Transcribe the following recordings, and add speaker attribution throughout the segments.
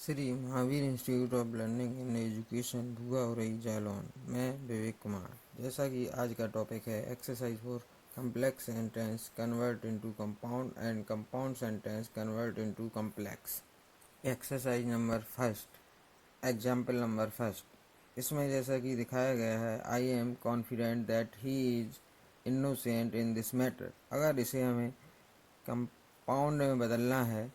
Speaker 1: Shri Mahavir institute of learning and education भुआ उरई जालौन। मैं विवेक कुमार। जैसा कि आज का टॉपिक है exercise for complex sentence convert into compound and compound sentence convert into complex. Exercise number first, example number first. इसमें जैसा कि दिखाया गया है, I am confident that he is innocent in this matter. अगर इसे हमें कंपाउंड में बदलना है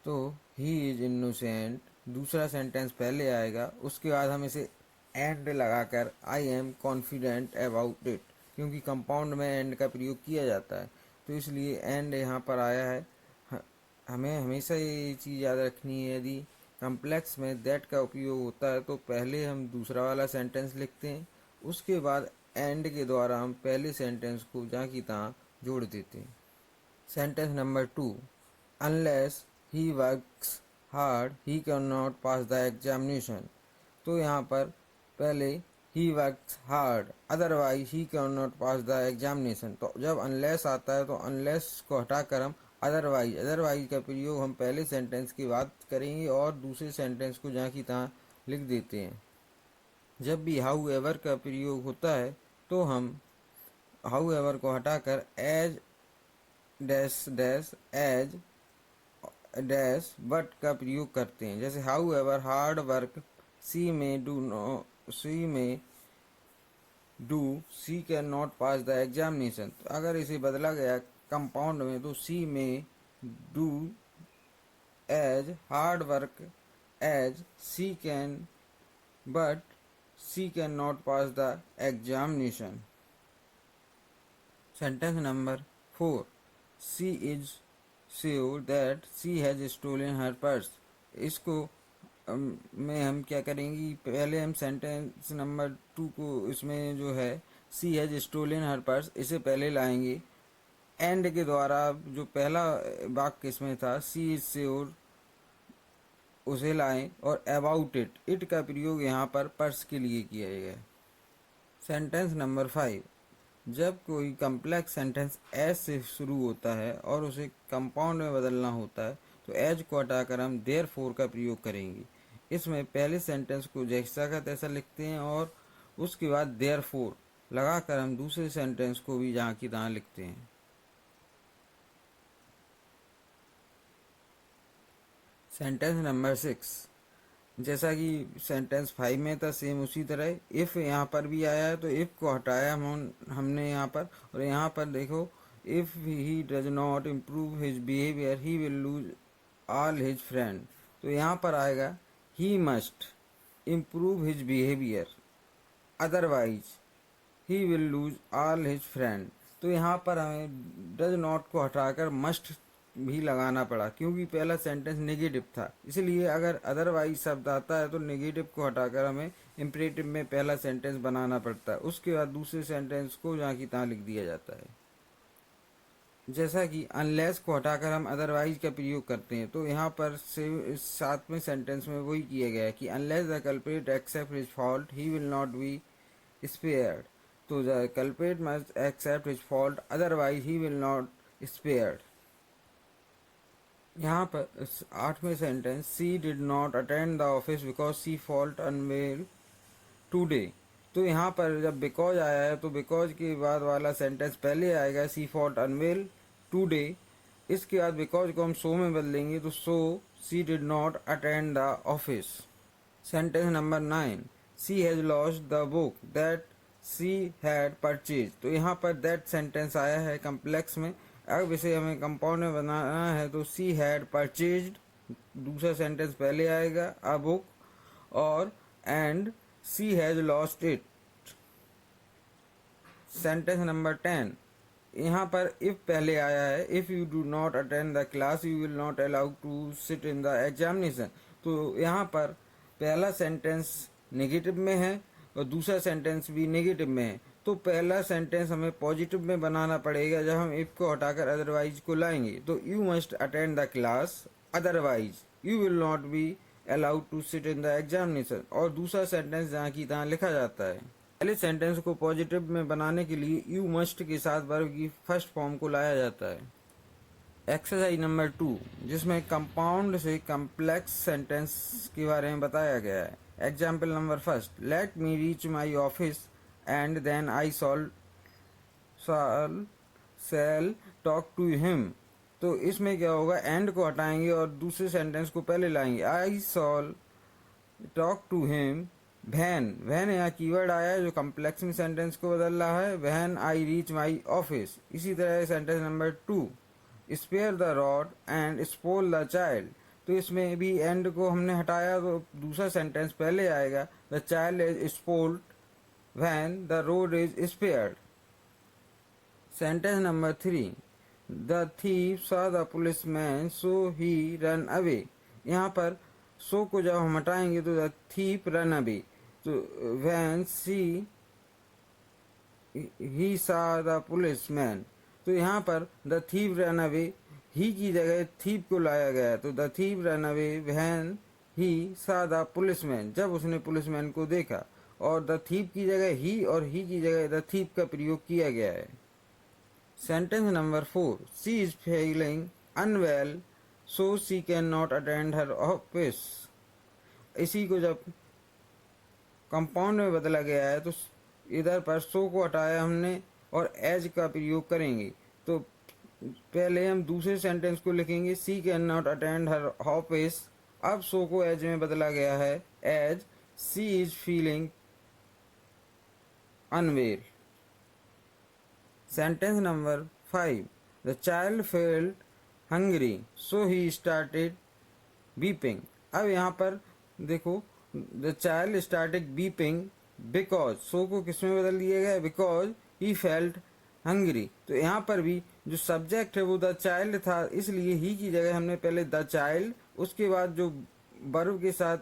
Speaker 1: तो ही इज इनोसेंट, दूसरा सेंटेंस पहले आएगा, उसके बाद हम इसे एंड लगाकर I am confident about it, क्योंकि कंपाउंड में एंड का प्रयोग किया जाता है तो इसलिए एंड यहाँ पर आया है। हमें हमेशा ये चीज़ याद रखनी है, यदि कम्प्लेक्स में दैट का उपयोग होता है तो पहले हम दूसरा वाला सेंटेंस लिखते हैं, उसके बाद एंड के द्वारा हम पहले सेंटेंस को जहाँ की तहाँ जोड़ देते हैं। Sentence number 2, unless he works hard he cannot pass the examination। तो यहाँ पर पहले he works hard otherwise he cannot pass the examination। तो जब unless आता है तो unless को हटाकर हम otherwise का प्रयोग हम पहले सेंटेंस की बात करेंगे और दूसरे सेंटेंस को जहाँ की तहाँ लिख देते हैं। जब भी however का प्रयोग होता है तो हम however को हटाकर as dash dash as dash but का प्रयोग करते हैं। जैसे how hard work she में do she can not pass the examination. तो अगर इसे बदला गया कंपाउंड में तो सी में do as hard work as she can but she can not pass the examination. Sentence number 4, she is sure that she has stolen her purse. इसको में हम क्या करेंगे, पहले हम सेंटेंस नंबर 2 को इसमें जो है सी हैज स्टोलन हर पर्स इसे पहले लाएंगे, एंड के द्वारा जो पहला वाक्य इसमें था सी इज श्योर उसे लाएं और अबाउट इट का प्रयोग यहाँ पर पर्स के लिए किया गया है। सेंटेंस नंबर 5, जब कोई कम्प्लेक्स सेंटेंस एज से शुरू होता है और उसे कंपाउंड में बदलना होता है तो एज को हटाकर हम देयर फोर का प्रयोग करेंगे। इसमें पहले सेंटेंस को जैसा का तैसा लिखते हैं और उसके बाद देयर फोर लगाकर हम दूसरे सेंटेंस को भी जहाँ की तहाँ लिखते हैं। सेंटेंस नंबर 6, जैसा कि सेंटेंस 5 में था सेम उसी तरह इफ़ यहाँ पर भी आया है तो इफ़ को हटाया हमने यहाँ पर, और यहाँ पर देखो if he does not improve his behaviour he will lose all his friend. तो यहाँ पर आएगा he must improve his behaviour otherwise he will lose all his friend. तो यहाँ पर हमें डज नॉट को हटाकर मस्ट भी लगाना पड़ा क्योंकि पहला सेंटेंस नेगेटिव था, इसलिए अगर अदरवाइज शब्द आता है तो नेगेटिव को हटाकर हमें इम्परेटिव में पहला सेंटेंस बनाना पड़ता है, उसके बाद दूसरे सेंटेंस को जहाँ की तहाँ लिख दिया जाता है। जैसा कि अनलेस को हटाकर हम अदरवाइज का प्रयोग करते हैं तो यहाँ पर से सातवें सेंटेंस में वही किया गया है कि unless the culprit accept his fault he will not be spared. तो the culprit must accept his fault otherwise he will not spared. यहाँ पर 8वें sentence she did not attend the office because she felt unwell today. तो यहाँ पर जब because आया है तो बिकॉज के बाद वाला सेंटेंस पहले आएगा सी फॉल्ट अनवेल टूडे, इसके बाद बिकॉज को हम सो में बदलेंगे तो so she did not attend the office. Sentence number 9, she has lost the book that she had purchase. तो यहाँ पर दैट सेंटेंस आया है कम्प्लेक्स में, अब इसे हमें कंपाउंड में बनाना है तो सी हैड परचेज्ड दूसरा सेंटेंस पहले आएगा अ बुक और and she has lost it. Sentence number 10, यहाँ पर इफ पहले आया है if you do not attend the class you will not allow to sit in the examination. तो यहाँ पर पहला सेंटेंस नेगेटिव में है और दूसरा सेंटेंस भी नेगेटिव में है, तो पहला सेंटेंस हमें पॉजिटिव में बनाना पड़ेगा। जब हम इफ को हटाकर अदरवाइज को लाएंगे तो you must attend the class otherwise you will not be allowed to sit in the examination, और दूसरा सेंटेंस जहाँ की तहाँ लिखा जाता है। पहले सेंटेंस को पॉजिटिव में बनाने के लिए यू मस्ट के साथ वर्ब की फर्स्ट फॉर्म को लाया जाता है। एक्सरसाइज नंबर 2, जिसमें कंपाउंड से कम्प्लेक्स सेंटेंस के बारे में बताया गया है। Example number first, let me reach my office and then I shall talk to him. तो इसमें क्या होगा, एंड को हटाएंगे और दूसरे सेंटेंस को पहले लाएंगे। I shall talk to him when. When यहाँ कीवर्ड आया है जो कम्प्लेक्स में सेंटेंस को बदल रहा है। When I reach my office. इसी तरह sentence number 2, spare the rod and spoil the child. तो इसमें भी एंड को हमने हटाया तो दूसरा सेंटेंस पहले आएगा, the child is spoiled when the rod is spared. Sentence number 3, the thief saw the policeman so he ran away. यहाँ पर सो को जब हम हटाएंगे तो द थीफ रन अवे। तो when he saw the policeman, तो यहाँ पर the thief ran away, he की जगह थीफ को लाया गया। तो the thief ran away when he saw the policeman, जब उसने पुलिसमैन को देखा। और द थीफ की जगह ही और ही की जगह द थीफ का प्रयोग किया गया है। Sentence number 4, she is feeling unwell so she can not attend her office. इसी को जब कंपाउंड में बदला गया है तो इधर पर सो को हटाया हमने और एज का प्रयोग करेंगे। तो पहले हम दूसरे सेंटेंस को लिखेंगे, she can not attend her office. अब सो को एज में बदला गया है as she is feeling unwell. Sentence number 5, the child felt hungry so he started weeping. अब यहाँ पर देखो, the child started weeping because, so को किस में बदल दिया गया, बिकॉज ही फेल्ट हंग्री। तो यहाँ पर भी जो सब्जेक्ट है वो द चाइल्ड था, इसलिए ही की जगह हमने पहले द चाइल्ड, उसके बाद जो वर्ब के साथ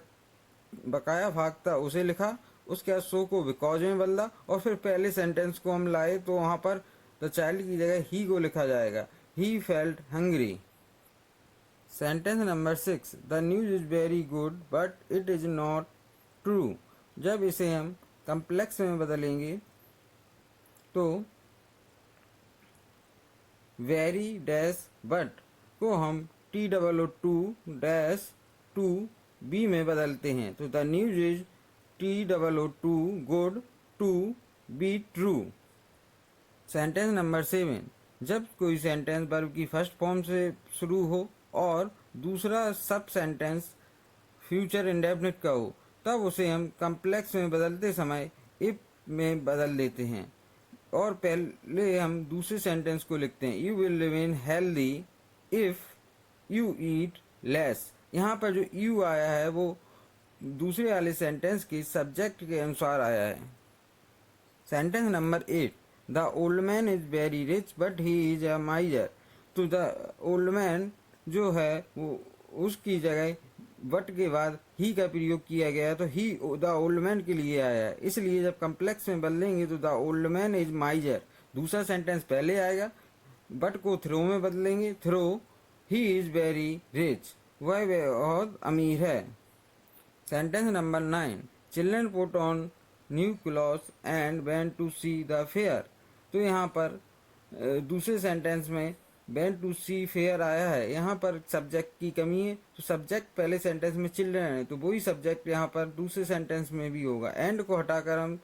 Speaker 1: बकाया भाग था उसे लिखा, उसके बाद सो को बिकॉज में बदला और फिर पहले सेंटेंस को हम लाए तो वहाँ पर द चाइल्ड की जगह ही को लिखा जाएगा, he felt hungry. Sentence number 6, the news is very good but it is not true. जब इसे हम कम्प्लेक्स में बदलेंगे तो वेरी डैश बट को हम TOO2-2 में बदलते हैं। तो the news is TOO2 good to be true. Sentence number 7, जब कोई सेंटेंस वर्ब की फर्स्ट फॉर्म से शुरू हो और दूसरा सब सेंटेंस फ्यूचर इंडेफिनिट का हो तब उसे हम कम्प्लेक्स में बदलते समय इफ में बदल देते हैं। और पहले हम दूसरे सेंटेंस को लिखते हैं, you will remain healthy if you eat less. यहाँ पर जो यू आया है वो दूसरे वाले सेंटेंस के सब्जेक्ट के अनुसार आया है। Sentence number 8, the old man is very rich but he is a माइजर। तो द ओल्ड मैन जो है वो उसकी जगह बट के बाद ही का प्रयोग किया गया, तो ही द ओल्ड मैन के लिए आया है। इसलिए जब कम्प्लेक्स में बदलेंगे तो the old man is miser, दूसरा सेंटेंस पहले आएगा, बट को थ्रो में बदलेंगे, through he is very rich, वह बहुत अमीर है। Sentence number 9, children put on new clothes and went to see the fair. तो यहाँ पर दूसरे सेंटेंस में वेंट टू सी फेयर आया है, यहाँ पर सब्जेक्ट की कमी है। तो सब्जेक्ट पहले सेंटेंस में चिल्ड्रन है तो वही सब्जेक्ट यहाँ पर दूसरे सेंटेंस में भी होगा। एंड को हटाकर हम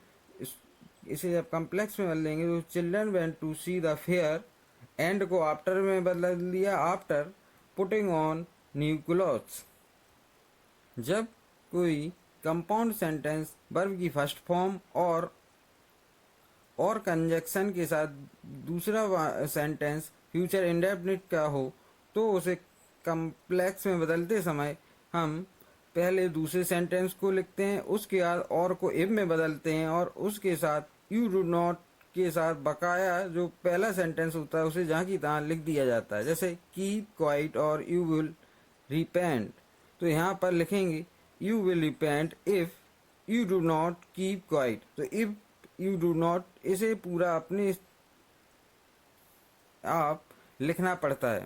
Speaker 1: इसे जब कम्प्लेक्स में बदलेंगे तो children went to see the fair, and को आफ्टर में बदल दिया, after putting on new clothes. जब कोई कंपाउंड सेंटेंस वर्ब की फर्स्ट फॉर्म और कंजक्शन के साथ दूसरा सेंटेंस फ्यूचर इंडेफिनिट का हो तो उसे कम्प्लेक्स में बदलते समय हम पहले दूसरे सेंटेंस को लिखते हैं, उसके बाद और को इफ में बदलते हैं और उसके साथ यू डू नॉट के साथ बकाया जो पहला सेंटेंस होता है उसे जहाँ की तहाँ लिख दिया जाता है, जैसे कीप क्वाइट और यू विल रिपेंट। तो यहाँ पर लिखेंगे you will repent if you do not keep quiet. तो इफ यू डू नॉट, इसे पूरा अपने आप लिखना पड़ता है।